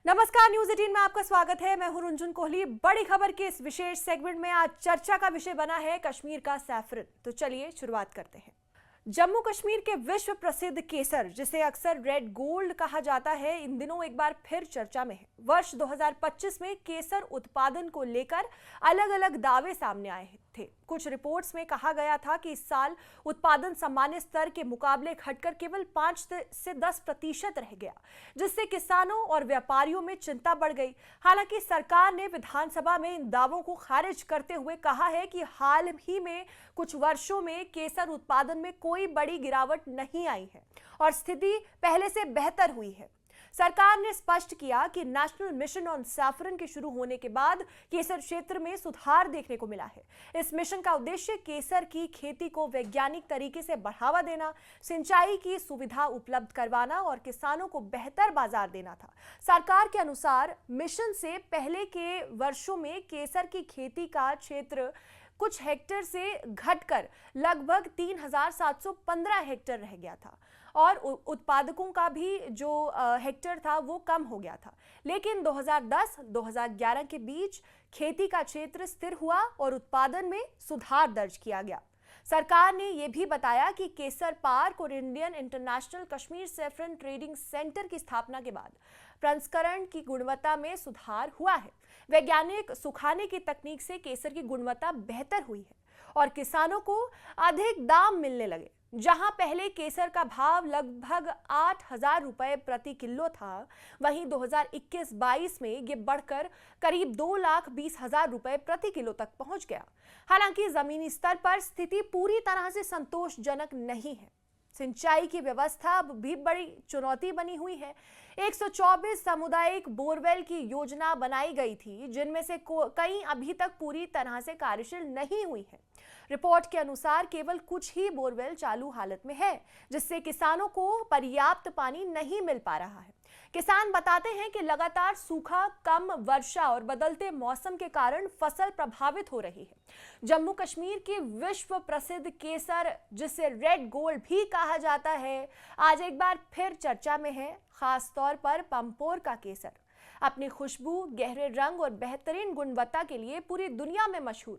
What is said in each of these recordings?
नमस्कार, न्यूज 18 में आपका स्वागत है। मैं हूं रुंजुन कोहली। बड़ी खबर के इस विशेष सेगमेंट में आज चर्चा का विषय बना है कश्मीर का सैफरन। तो चलिए शुरुआत करते हैं। जम्मू कश्मीर के विश्व प्रसिद्ध केसर, जिसे अक्सर रेड गोल्ड कहा जाता है, इन दिनों एक बार फिर चर्चा में है। वर्ष 2025 में केसर उत्पादन को लेकर अलग अलग दावे सामने आए थे। कुछ रिपोर्ट्स में कहा गया था कि इस साल उत्पादन सामान्य स्तर के मुकाबले घटकर केवल 5 से 10% रह गया, जिससे किसानों और व्यापारियों में चिंता बढ़ गई। हालांकि सरकार ने विधानसभा में इन दावों को खारिज करते हुए कहा है कि हाल ही में कुछ वर्षों में केसर उत्पादन में कोई बड़ी गिरावट नहीं आई है और स्थिति पहले से बेहतर हुई है। सरकार ने स्पष्ट किया कि नेशनल मिशन ऑन सैफरन के शुरू होने के बाद केसर क्षेत्र में सुधार देखने को मिला है। इस मिशन का उद्देश्य केसर की खेती को वैज्ञानिक तरीके से बढ़ावा देना, सिंचाई की सुविधा उपलब्ध करवाना और किसानों को बेहतर बाजार देना था। सरकार के अनुसार मिशन से पहले के वर्षों में केसर की खेती का क्षेत्र कुछ हेक्टेयर से घटकर लगभग 3,715 हेक्टेयर रह गया था और उत्पादकों का भी जो हेक्टेयर था वो कम हो गया था। लेकिन 2010-2011 के बीच खेती का क्षेत्र स्थिर हुआ और उत्पादन में सुधार दर्ज किया गया। सरकार ने यह भी बताया कि केसर पार्क और Indian international Kashmir saffron trading centre की स्थापना के बाद प्रसंस्करण की गुणवत्ता में सुधार हुआ है। वैज्ञानिक सुखाने की तकनीक से केसर की गुणवत्ता बेहतर हुई है और किसानों को अधिक दाम मिलने लगे। जहां पहले केसर का भाव लगभग 8,000 रुपए प्रति किलो था, वहीं 2021-22 में ये बढ़कर करीब 2,20,000 रुपए प्रति किलो तक पहुंच गया। हालांकि जमीनी स्तर पर स्थिति पूरी तरह से संतोषजनक नहीं है। सिंचाई की व्यवस्था अब भी बड़ी चुनौती बनी हुई है। 124 सामुदायिक बोरवेल की योजना बनाई गई थी, जिनमें से कई अभी तक पूरी तरह से कार्यशील नहीं हुई है। रिपोर्ट के अनुसार केवल कुछ ही बोरवेल चालू हालत में है, जिससे किसानों को पर्याप्त पानी नहीं मिल पा रहा है। किसान बताते हैं कि लगातार सूखा, कम वर्षा और बदलते मौसम के कारण फसल प्रभावित हो रही है। जम्मू कश्मीर के विश्व प्रसिद्ध केसर, जिसे रेड गोल्ड भी कहा जाता है, आज एक बार फिर चर्चा में है। खास तौर पर पंपोर का केसर अपनी खुशबू, गहरे रंग और बेहतरीन गुणवत्ता के लिए पूरी दुनिया में मशहूर।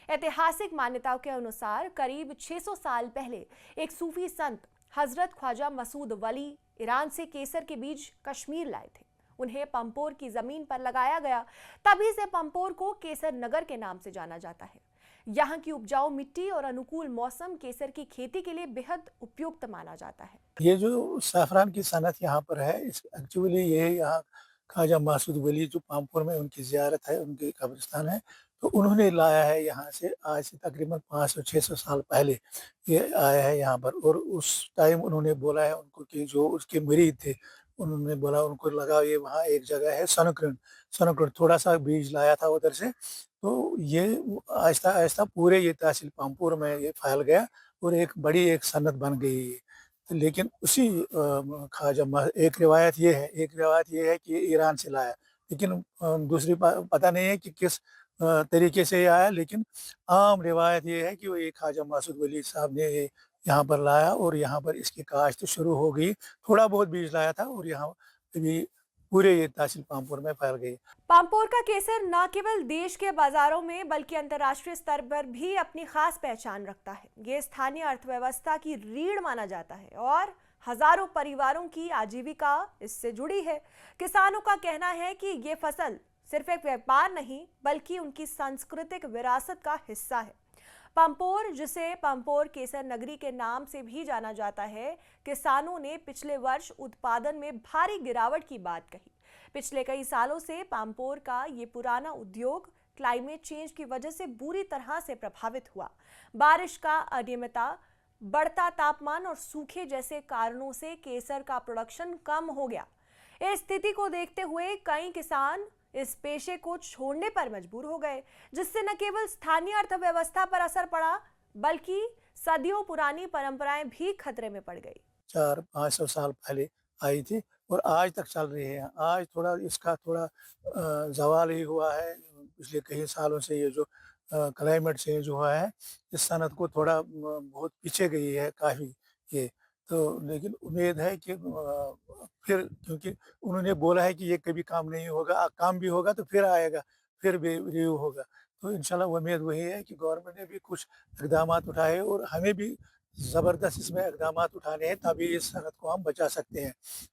ऐतिहासिक मान्यताओं के अनुसार करीब 600 साल पहले एक सूफी संत हजरत ख्वाजा मसूद वली ईरान से केसर के बीज कश्मीर लाए थे। उन्हें पंपोर की जमीन पर लगाया गया, तभी से पंपोर को केसर नगर के नाम से जाना जाता है। यहाँ की उपजाऊ मिट्टी और अनुकूल मौसम केसर की खेती के लिए बेहद उपयुक्त माना जाता है। ये जो सैफरान की सनत यहाँ पर है, इस एक्चुअली ये यहाँ ख्वाजा मासूद वली जो पामपुर में उनकी ज़ियारत है, उनकी कब्रिस्तान है, तो उन्होंने लाया है यहाँ से। आज से तकरीबन 500-600 साल पहले ये आया है यहाँ पर। और उस टाइम उन्होंने बोला है उनको कि जो उसके मुरीद थे, उन्होंने बोला उनको लगा ये वहाँ एक जगह है सनकरण, सनकरण थोड़ा सा बीज लाया था उधर से। तो ये आहिस्ता आहिस्ता पूरे ये तहसील पामपुर में ये फैल गया और एक बड़ी एक सनत बन गई। लेकिन उसी ख्वाजा एक रिवायत ये है कि ईरान से लाया, लेकिन दूसरी पता नहीं है कि किस तरीके से ये आया। लेकिन आम रिवायत ये है कि वो ये ख्वाजा मासूद वली साहब ने ये यहाँ पर लाया और यहाँ पर इसकी काश्त शुरू हो गई। थोड़ा बहुत बीज लाया था और यहाँ अभी पूरे ये तहसील पामपुर में फैल गई। पामपोर का केसर न केवल देश के बाजारों में बल्कि अंतर्राष्ट्रीय स्तर पर भी अपनी खास पहचान रखता है। ये स्थानीय अर्थव्यवस्था की रीढ़ माना जाता है और हजारों परिवारों की आजीविका इससे जुड़ी है। किसानों का कहना है कि ये फसल सिर्फ एक व्यापार नहीं बल्कि उनकी सांस्कृतिक विरासत का हिस्सा है। पंपोर, जिसे पंपोर केसर नगरी के नाम से भी जाना जाता है, किसानों ने पिछले वर्ष उत्पादन में भारी गिरावट की बात कही। पिछले कई सालों से पामपोर का ये पुराना उद्योग क्लाइमेट चेंज की वजह से बुरी तरह से प्रभावित हुआ। बारिश का अनियमितता, बढ़ता तापमान और सूखे जैसे कारणों से केसर का प्रोडक्शन कम हो गया। इस स्थिति को देखते हुए कई किसान इस पेशे को छोड़ने पर मजबूर हो गए, जिससे न केवल स्थानीय अर्थव्यवस्था पर असर पड़ा बल्कि सदियों पुरानी परंपराएं भी खतरे में पड़ गई। 400-500 साल पहले आई थी और आज तक चल रही है। आज थोड़ा इसका थोड़ा ज़वाल ही हुआ है। पिछले कई सालों से ये जो क्लाइमेट चेंज हुआ है, इस सनत को थोड़ा बहुत पीछे गई है काफ़ी ये। तो लेकिन उम्मीद है कि फिर क्योंकि उन्होंने बोला है कि ये कभी काम नहीं होगा, काम भी होगा तो फिर आएगा, फिर भी रिव्यू होगा। तो इंशाल्लाह उम्मीद वही है कि गवर्नमेंट ने भी कुछ इक़दामात उठाए और हमें भी ज़बरदस्त इसमें इक़दामात उठाने हैं, तभी इस सनत को हम बचा सकते हैं।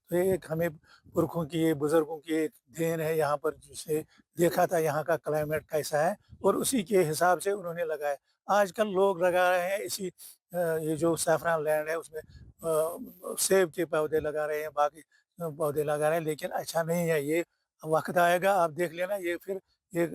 तो ये एक हमें पुरखों की, बुज़ुर्गों की एक देन है यहाँ पर, जिसे देखा था यहाँ का क्लाइमेट कैसा है और उसी के हिसाब से उन्होंने लगाया। आजकल लोग लगा रहे हैं ये जो सैफ़रॉन लैंड है उसमें सेब के पौधे लगा रहे हैं, बाकी पौधे लगा रहे हैं, लेकिन अच्छा नहीं है ये। वक़्त आएगा आप देख लेना, ये फिर ये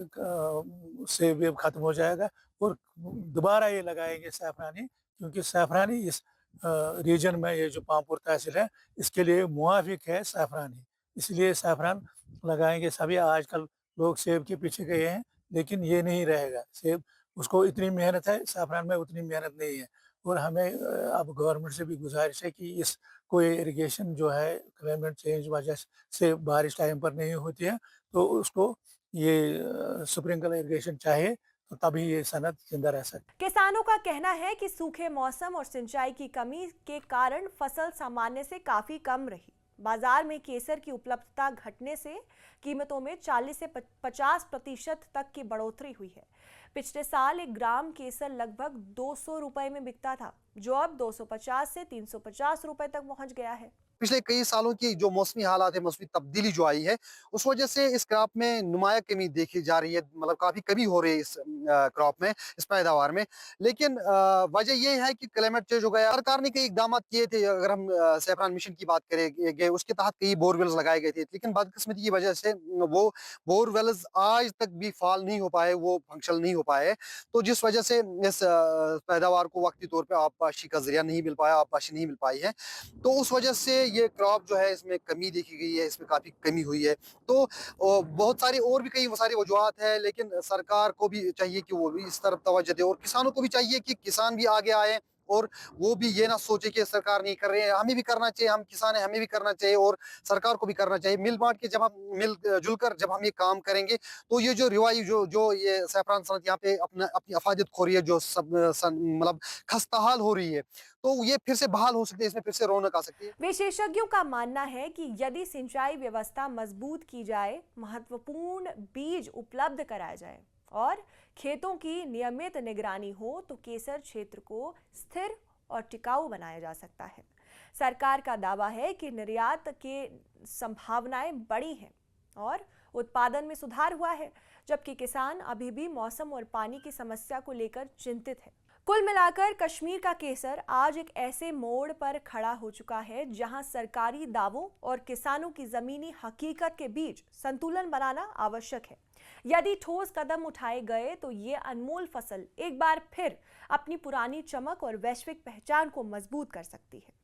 सेब-वेब ख़त्म हो जाएगा और दोबारा ये लगाएँगे सैफ़रॉनी, क्योंकि सैफ़रॉनी इस रीजन में, ये जो पामपुर तहसील है, इसके लिए मुवाफ़िक है सैफ़रॉनी। इसलिए सैफ़रॉन लगाएँगे सभी। आजकल लोग सेब के पीछे गए हैं, लेकिन ये नहीं रहेगा। सेब, उसको इतनी मेहनत है, सैफ़रॉन में उतनी मेहनत नहीं है। और हमें अब गवर्नमेंट से भी गुज़ारिश है कि इसको ये इरिगेशन जो है, क्लाइमेट चेंज वजह से बारिश टाइम पर नहीं होती है, तो उसको ये स्प्रिंकलर इरिगेशन चाहिए, तो तभी ये सनत ज़िंदा रह सकती है। किसानों का कहना है कि सूखे मौसम और सिंचाई की कमी के कारण फसल सामान्य से काफी कम रही। बाजार में केसर की उपलब्धता घटने से कीमतों में 40 से 50% तक की बढ़ोतरी हुई है। पिछले साल 1 ग्राम केसर लगभग 200 रुपए में बिकता था, जो अब 250 से 350 रुपए तक पहुंच गया है। पिछले कई सालों की जो मौसमी हालात है, मौसमी तब्दीली जो आई है, उस वजह से इस क्रॉप में नुमाया कमी देखी जा रही है। मतलब काफ़ी कमी हो रही है इस क्रॉप में, इस पैदावार में। लेकिन वजह ये है कि क्लाइमेट चेंज हो गया। सरकार ने कई इकदामात किए थे, अगर हम सैफरान मिशन की बात करें, उसके तहत कई बोरवेल्स लगाए गए थे। लेकिन बदकिस्मती की वजह से वो बोरवेल्स आज तक भी फ़ाल नहीं हो पाए, वो फंक्शनल नहीं हो पाए। तो जिस वजह से इस पैदावार को वक़्ती तौर पे आबपाशी का ज़रिया नहीं मिल पाया, आबपाशी नहीं मिल पाई है। तो उस वजह से ये क्रॉप जो है, इसमें कमी देखी गई है, इसमें काफ़ी कमी हुई है। तो बहुत सारी और भी कई सारी वजूहात हैं, लेकिन सरकार को भी चाहिए कि वो भी इस तरफ तवज्जो दे और किसानों को भी चाहिए कि किसान भी आगे आएँ और वो भी ये ना सोचे कि सरकार नहीं कर रही है, हमें भी करना चाहिए, हम किसान हैं, हमें भी करना चाहिए और सरकार को भी करना चाहिए। मिल-बाँट के जब हम जुलकर जब हम ये काम करेंगे, तो ये जो रिवाइव जो जो ये सैफ़रान सनत यहाँ पे अपनी अफ़ादियत खो रही है, जो सब मतलब खस्ताहाल हो रही है, तो ये फिर से बहाल हो सकती है, इसमें फिर से रौनक आ सकती है। विशेषज्ञों का मानना है कि यदि सिंचाई व्यवस्था मजबूत की जाए, महत्वपूर्ण बीज उपलब्ध कराया जाए और खेतों की नियमित निगरानी हो, तो केसर क्षेत्र को स्थिर और टिकाऊ बनाया जा सकता है। सरकार का दावा है कि निर्यात के संभावनाएं बड़ी हैं और उत्पादन में सुधार हुआ है, जबकि किसान अभी भी मौसम और पानी की समस्या को लेकर चिंतित है। कुल मिलाकर कश्मीर का केसर आज एक ऐसे मोड़ पर खड़ा हो चुका है जहां सरकारी दावों और किसानों की जमीनी हकीकत के बीच संतुलन बनाना आवश्यक है। यदि ठोस कदम उठाए गए तो ये अनमोल फसल एक बार फिर अपनी पुरानी चमक और वैश्विक पहचान को मजबूत कर सकती है।